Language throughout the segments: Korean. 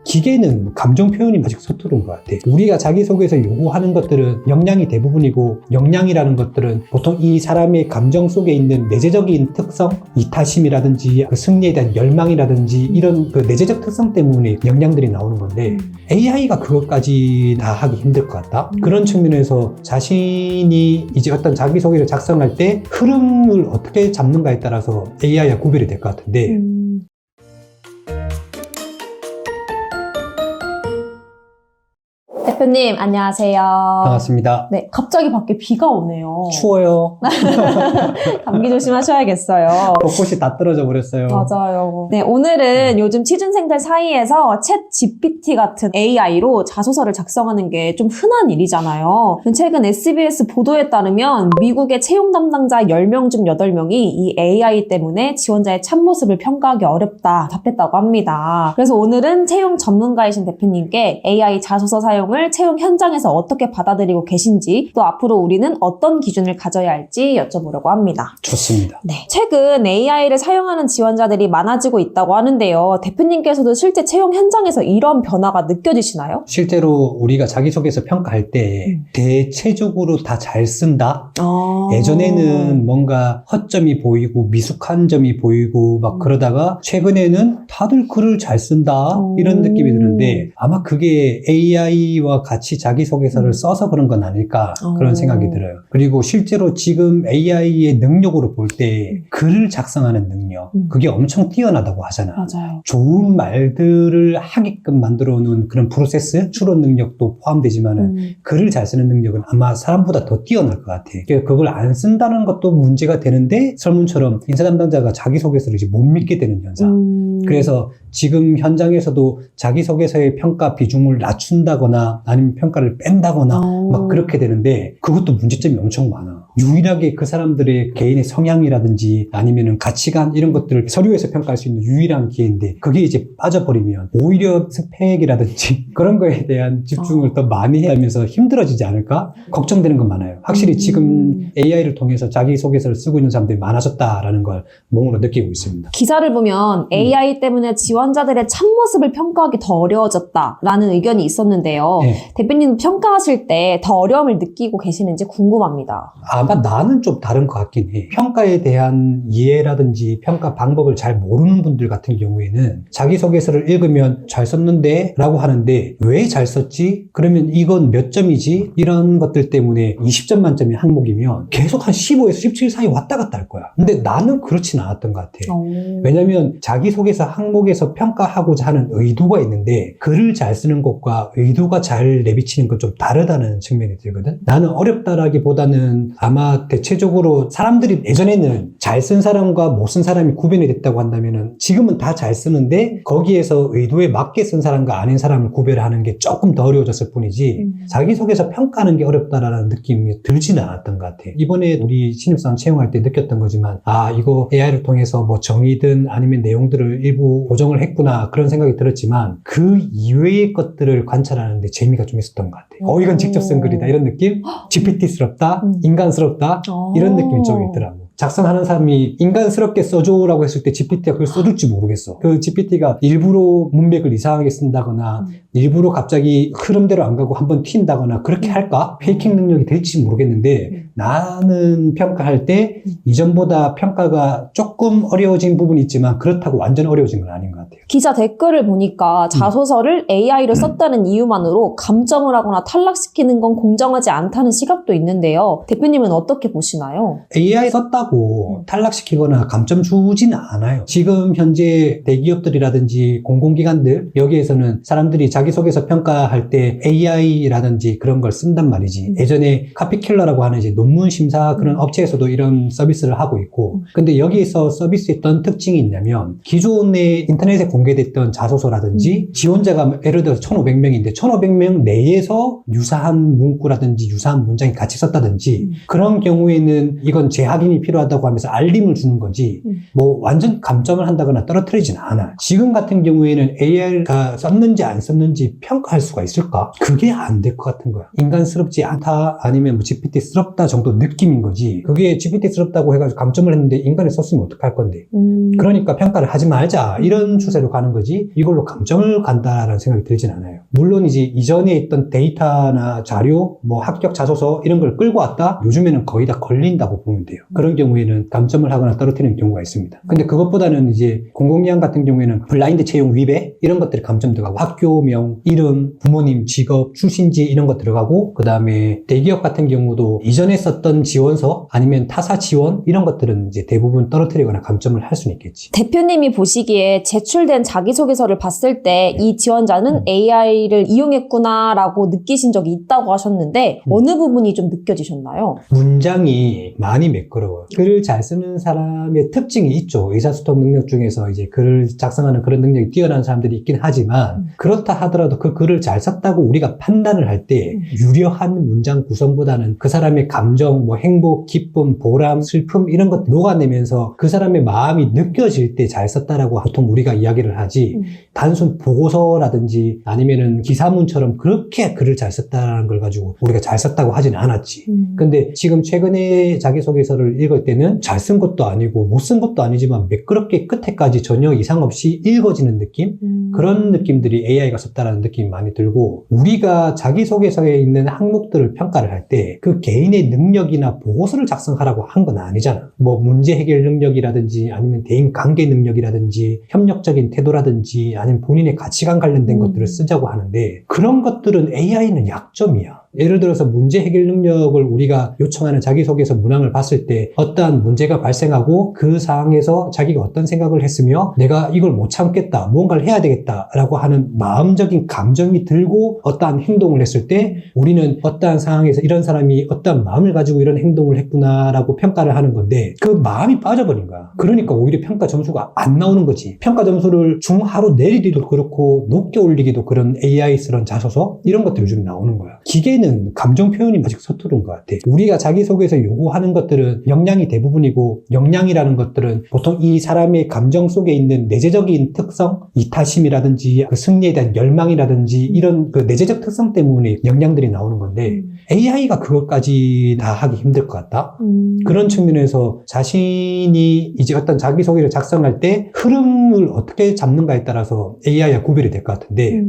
기계는 감정 표현이 아직 서투른 것 같아. 우리가 자기소개에서 요구하는 것들은 역량이 대부분이고, 역량이라는 것들은 보통 이 사람의 감정 속에 있는 내재적인 특성, 이타심이라든지 그 승리에 대한 열망이라든지 이런 그 내재적 특성 때문에 역량들이 나오는 건데, AI가 그것까지 다 하기 힘들 것 같다. 그런 측면에서 자신이 이제 어떤 자기소개를 작성할 때 흐름을 어떻게 잡는가에 따라서 AI와 구별이 될 것 같은데, 대표님, 안녕하세요. 반갑습니다. 네, 갑자기 밖에 비가 오네요. 추워요. 감기 조심하셔야겠어요. 벚꽃이 다 떨어져 버렸어요. 맞아요. 네, 오늘은 요즘 취준생들 사이에서 챗 GPT 같은 AI로 자소서를 작성하는 게 좀 흔한 일이잖아요. 최근 SBS 보도에 따르면 미국의 채용 담당자 10명 중 8명이 이 AI 때문에 지원자의 참모습을 평가하기 어렵다 답했다고 합니다. 그래서 오늘은 채용 전문가이신 대표님께 AI 자소서 사용을 채용 현장에서 어떻게 받아들이고 계신지, 또 앞으로 우리는 어떤 기준을 가져야 할지 여쭤보려고 합니다. 좋습니다. 네, 최근 AI를 사용하는 지원자들이 많아지고 있다고 하는데요. 대표님께서도 실제 채용 현장에서 이런 변화가 느껴지시나요? 실제로 우리가 자기소개서 평가할 때 대체적으로 다 잘 쓴다? 예전에는 뭔가 허점이 보이고 미숙한 점이 보이고 막 그러다가 최근에는 다들 글을 잘 쓴다 이런 느낌이 드는데, 아마 그게 AI와 같이 자기소개서를 써서 그런 건 아닐까 그런 생각이 들어요. 그리고 실제로 지금 AI의 능력으로 볼 때 글을 작성하는 능력, 그게 엄청 뛰어나다고 하잖아. 맞아요. 좋은 말들을 하게끔 만들어 놓은 그런 프로세스, 추론 능력도 포함되지만은 글을 잘 쓰는 능력은 아마 사람보다 더 뛰어날 것 같아. 그러니까 그걸 안 쓴다는 것도 문제가 되는데, 설문처럼 인사 담당자가 자기소개서를 이제 못 믿게 되는 현상. 그래서 지금 현장에서도 자기소개서의 평가 비중을 낮춘다거나 아니면 평가를 뺀다거나 막 그렇게 되는데, 그것도 문제점이 엄청 많아. 유일하게 그 사람들의 개인의 성향이라든지 아니면은 가치관 이런 것들을 서류에서 평가할 수 있는 유일한 기회인데, 그게 이제 빠져버리면 오히려 스펙이라든지 그런 거에 대한 집중을 더 많이 해야 하면서 힘들어지지 않을까? 걱정되는 건 많아요. 확실히 지금 AI를 통해서 자기소개서를 쓰고 있는 사람들이 많아졌다라는 걸 몸으로 느끼고 있습니다. 기사를 보면 AI 때문에 지원자들의 참모습을 평가하기 더 어려워졌다라는 의견이 있었는데요. 네. 대표님 평가하실 때 더 어려움을 느끼고 계시는지 궁금합니다. 아마 나는 좀 다른 것 같긴 해. 평가에 대한 이해라든지 평가 방법을 잘 모르는 분들 같은 경우에는 자기소개서를 읽으면 잘 썼는데 라고 하는데, 왜 잘 썼지? 그러면 이건 몇 점이지? 이런 것들 때문에 20점 만점의 항목이면 계속 한 15에서 17 사이 왔다 갔다 할 거야. 근데 나는 그렇진 않았던 것 같아. 왜냐면 자기소개서 항목에서 평가하고자 하는 의도가 있는데, 글을 잘 쓰는 것과 의도가 잘 내비치는 건 좀 다르다는 측면이 들거든. 나는 어렵다라기보다는 아마 대체적으로 사람들이 예전에는 잘 쓴 사람과 못 쓴 사람이 구별이 됐다고 한다면은, 지금은 다 잘 쓰는데 거기에서 의도에 맞게 쓴 사람과 아닌 사람을 구별하는 게 조금 더 어려워졌을 뿐이지, 자기소개서 평가하는 게 어렵다라는 느낌이 들지는 않았던 것 같아. 이번에 우리 신입사원 채용할 때 느꼈던 거지만, 아, 이거 AI를 통해서 뭐 정의든 아니면 내용들을 일부 보정을 했구나 그런 생각이 들었지만, 그 이외의 것들을 관찰하는데 재미가 좀 있었던 것 같아. 이건 직접 쓴 글이다 이런 느낌? GPT스럽다? 인간스럽다? 이런 느낌이 좀 있더라고. 작성하는 사람이 인간스럽게 써줘라고 했을 때 GPT가 그걸 써줄지 모르겠어. 그 GPT가 일부러 문맥을 이상하게 쓴다거나 일부러 갑자기 흐름대로 안 가고 한번 튄다거나 그렇게 할까? 페이킹 능력이 될지 모르겠는데, 나는 평가할 때 이전보다 평가가 조금 어려워진 부분이 있지만 그렇다고 완전 어려워진 건 아닌 것 같아요. 기사 댓글을 보니까 자소서를 AI로 썼다는 이유만으로 감점을 하거나 탈락시키는 건 공정하지 않다는 시각도 있는데요. 대표님은 어떻게 보시나요? AI 썼다고 탈락시키거나 감점 주지는 않아요. 지금 현재 대기업들이라든지 공공기관들, 여기에서는 사람들이 자기소개서 평가할 때 AI라든지 그런 걸 쓴단 말이지. 예전에 카피킬러라고 하는 이제 논문 심사 그런 업체에서도 이런 서비스를 하고 있고, 근데 여기에서 서비스했던 특징이 있냐면, 기존에 인터넷에 공개됐던 자소서라든지 지원자가 예를 들어서 1,500명인데 1,500명 내에서 유사한 문구라든지 유사한 문장이 같이 썼다든지 그런 경우에는 이건 재확인이 필요하다고 하면서 알림을 주는 거지, 뭐 완전 감점을 한다거나 떨어뜨리진 않아. 지금 같은 경우에는 AI가 썼는지 안 썼는지 없는지 평가할 수가 있을까? 그게 안 될 것 같은 거야. 인간스럽지 않다 아니면 뭐 GPT스럽다 정도 느낌인 거지. 그게 GPT스럽다고 해가지고 감점을 했는데 인간이 썼으면 어떡할 건데. 그러니까 평가를 하지 말자 이런 추세로 가는 거지 이걸로 감점을 간다라는 생각이 들진 않아요. 물론 이제 이전에 있던 데이터나 자료, 뭐 합격 자소서 이런 걸 끌고 왔다? 요즘에는 거의 다 걸린다고 보면 돼요. 그런 경우에는 감점을 하거나 떨어뜨리는 경우가 있습니다. 근데 그것보다는 이제 공공기관 같은 경우에는 블라인드 채용 위배 이런 것들이 감점 들어가고 학교명, 이름, 부모님, 직업, 출신지 이런 것 들어가고 그 다음에 대기업 같은 경우도 이전에 썼던 지원서 아니면 타사 지원 이런 것들은 이제 대부분 떨어뜨리거나 감점을 할 수는 있겠지. 대표님이 보시기에 제출된 자기소개서를 봤을 때 이 지원자는 AI를 이용했구나라고 느끼신 적이 있다고 하셨는데 어느 부분이 좀 느껴지셨나요? 문장이 많이 매끄러워요. 글을 잘 쓰는 사람의 특징이 있죠. 의사소통 능력 중에서 이제 글을 작성하는 그런 능력이 뛰어난 사람들이 있긴 하지만 그렇다 하더라도 그 글을 잘 썼다고 우리가 판단을 할 때 유려한 문장 구성보다는 그 사람의 감정, 뭐 행복, 기쁨, 보람, 슬픔 이런 것 녹아내면서 그 사람의 마음이 느껴질 때 잘 썼다라고 보통 우리가 이야기를 하지 단순 보고서라든지 아니면은 기사문처럼 그렇게 글을 잘 썼다는 걸 가지고 우리가 잘 썼다고 하지는 않았지. 근데 지금 최근에 자기소개서를 읽을 때는 잘 쓴 것도 아니고 못 쓴 것도 아니지만 매끄럽게 끝에까지 전혀 이상 없이 읽어지는 느낌? 그런 느낌들이 AI가 썼다라는 느낌이 많이 들고 우리가 자기소개서에 있는 항목들을 평가를 할 때 그 개인의 능력이나 보고서를 작성하라고 한 건 아니잖아. 뭐 문제 해결 능력이라든지 아니면 대인 관계 능력이라든지 협력적인 태도라든지 아니면 본인의 가치관 관련된 것들을 쓰자고 하는데 그런 것들은 AI는 약점이야. 예를 들어서 문제 해결 능력을 우리가 요청하는 자기소개서 문항을 봤을 때 어떠한 문제가 발생하고 그 상황에서 자기가 어떤 생각을 했으며 내가 이걸 못 참겠다, 무언가를 해야 되겠다라고 하는 마음적인 감정이 들고 어떠한 행동을 했을 때 우리는 어떠한 상황에서 이런 사람이 어떠한 마음을 가지고 이런 행동을 했구나라고 평가를 하는 건데 그 마음이 빠져버린 거야. 그러니까 오히려 평가 점수가 안 나오는 거지. 평가 점수를 중하로 내리기도 그렇고 높게 올리기도 그런 AI스러운 자소서 이런 것들 요즘 나오는 거야. 기계는 감정 표현이 아직 서투른 것 같아. 우리가 자기소개에서 요구하는 것들은 역량이 대부분이고 역량이라는 것들은 보통 이 사람의 감정 속에 있는 내재적인 특성, 이타심이라든지 그 승리에 대한 열망이라든지 이런 그 내재적 특성 때문에 역량들이 나오는 건데 AI가 그것까지 다 하기 힘들 것 같다. 그런 측면에서 자신이 이제 어떤 자기소개를 작성할 때 흐름을 어떻게 잡는가에 따라서 AI와 구별이 될 것 같은데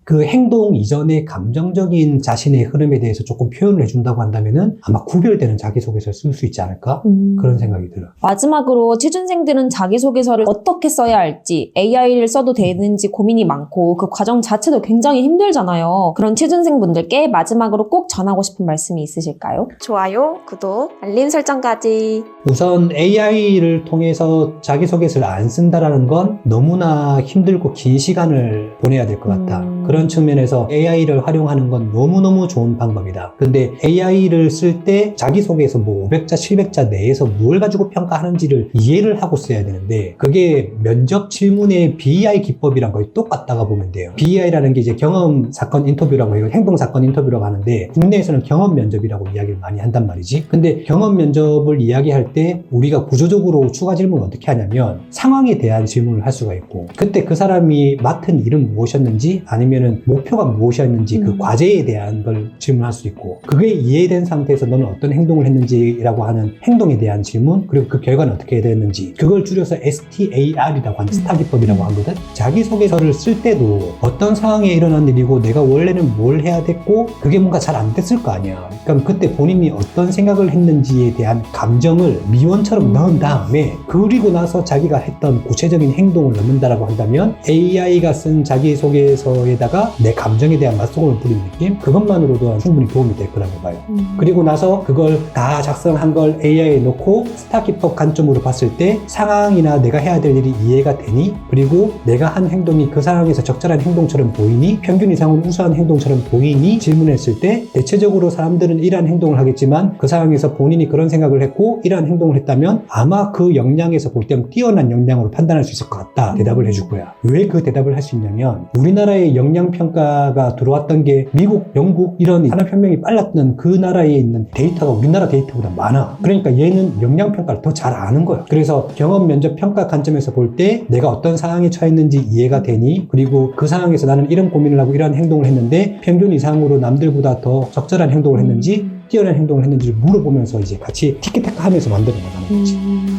그 행동 이전의 감정적인 자신의 흐름에 대해서 조금 표현을 해준다고 한다면은 아마 구별되는 자기소개서를 쓸 수 있지 않을까? 그런 생각이 들어. 마지막으로 취준생들은 자기소개서를 어떻게 써야 할지 AI를 써도 되는지 고민이 많고 그 과정 자체도 굉장히 힘들잖아요. 그런 취준생분들께 마지막으로 꼭 전하고 싶은 말씀이 있으실까요? 좋아요, 구독, 알림 설정까지. 우선 AI를 통해서 자기소개서를 안 쓴다라는 건 너무나 힘들고 긴 시간을 보내야 될 것 같다. 그런 측면에서 AI를 활용하는 건 너무너무 좋은 방법이다. 근데 AI를 쓸 때 자기소개서 뭐 500자, 700자 내에서 뭘 가지고 평가하는지를 이해를 하고 써야 되는데 그게 면접 질문의 BEI 기법이랑 거의 똑같다가 보면 돼요. BEI라는 게 이제 경험 사건 인터뷰라고 해요. 행동 사건 인터뷰라고 하는데 국내에서는 경험 면접이라고 이야기를 많이 한단 말이지. 근데 경험 면접을 이야기할 때 우리가 구조적으로 추가 질문을 어떻게 하냐면 상황에 대한 질문을 할 수가 있고 그때 그 사람이 맡은 일은 무엇이었는지 아니면은 목표가 무엇이었는지 그 과제에 대한 걸 질문할 수 있고 그게 이해된 상태에서 너는 어떤 행동을 했는지라고 하는 행동에 대한 질문 그리고 그 결과는 어떻게 됐는지 그걸 줄여서 STAR이라고 하는 스타 기법이라고 하거든. 자기소개서를 쓸 때도 어떤 상황에 일어난 일이고 내가 원래는 뭘 해야 됐고 그게 뭔가 잘 안 됐을 거 아니야. 그럼 그때 본인이 어떤 생각을 했는지에 대한 감정을 미원처럼 넣은 다음에 그리고 나서 자기가 했던 구체적인 행동을 넣는다라고 한다면 AI가 쓴 자기소개서에다가 내 감정에 대한 맞소금을 뿌린 느낌? 그것만으로도 충분히 도움이 될 거라고 봐요. 그리고 나서 그걸 다 작성한 걸 AI에 넣고 스타키법 관점으로 봤을 때 상황이나 내가 해야 될 일이 이해가 되니? 그리고 내가 한 행동이 그 상황에서 적절한 행동처럼 보이니? 평균 이상은 우수한 행동처럼 보이니? 질문했을 때 대체적으로 사람들은 이러한 행동을 하겠지만 그 상황에서 본인이 그런 생각을 했고 이러한 행동을 했다면 아마 그 역량에서 볼 때는 뛰어난 역량으로 판단할 수 있을 것 같다. 대답을 해줄 거야. 왜 그 대답을 할 수 있냐면 우리나라의 역량평가가 들어왔던 게 미국, 영국 이런 산업혁명이 빨랐던 그 나라에 있는 데이터가 우리나라 데이터보다 많아. 그러니까 얘는 역량평가를 더 잘 아는 거야. 그래서 경험 면접 평가 관점에서 볼 때 내가 어떤 상황에 처했는지 이해가 되니, 그리고 그 상황에서 나는 이런 고민을 하고 이런 행동을 했는데 평균 이상으로 남들보다 더 적절한 행동을 했는지 뛰어난 행동을 했는지를 물어보면서 이제 같이 티키타카 하면서 만들어 나가는 거지.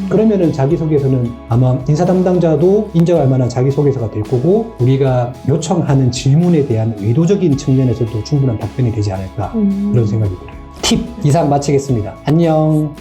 그러면은 자기소개서는 아마 인사 담당자도 인정할 만한 자기소개서가 될 거고, 우리가 요청하는 질문에 대한 의도적인 측면에서도 충분한 답변이 되지 않을까, 그런 생각이 들어요. 팁 이상 마치겠습니다. 안녕.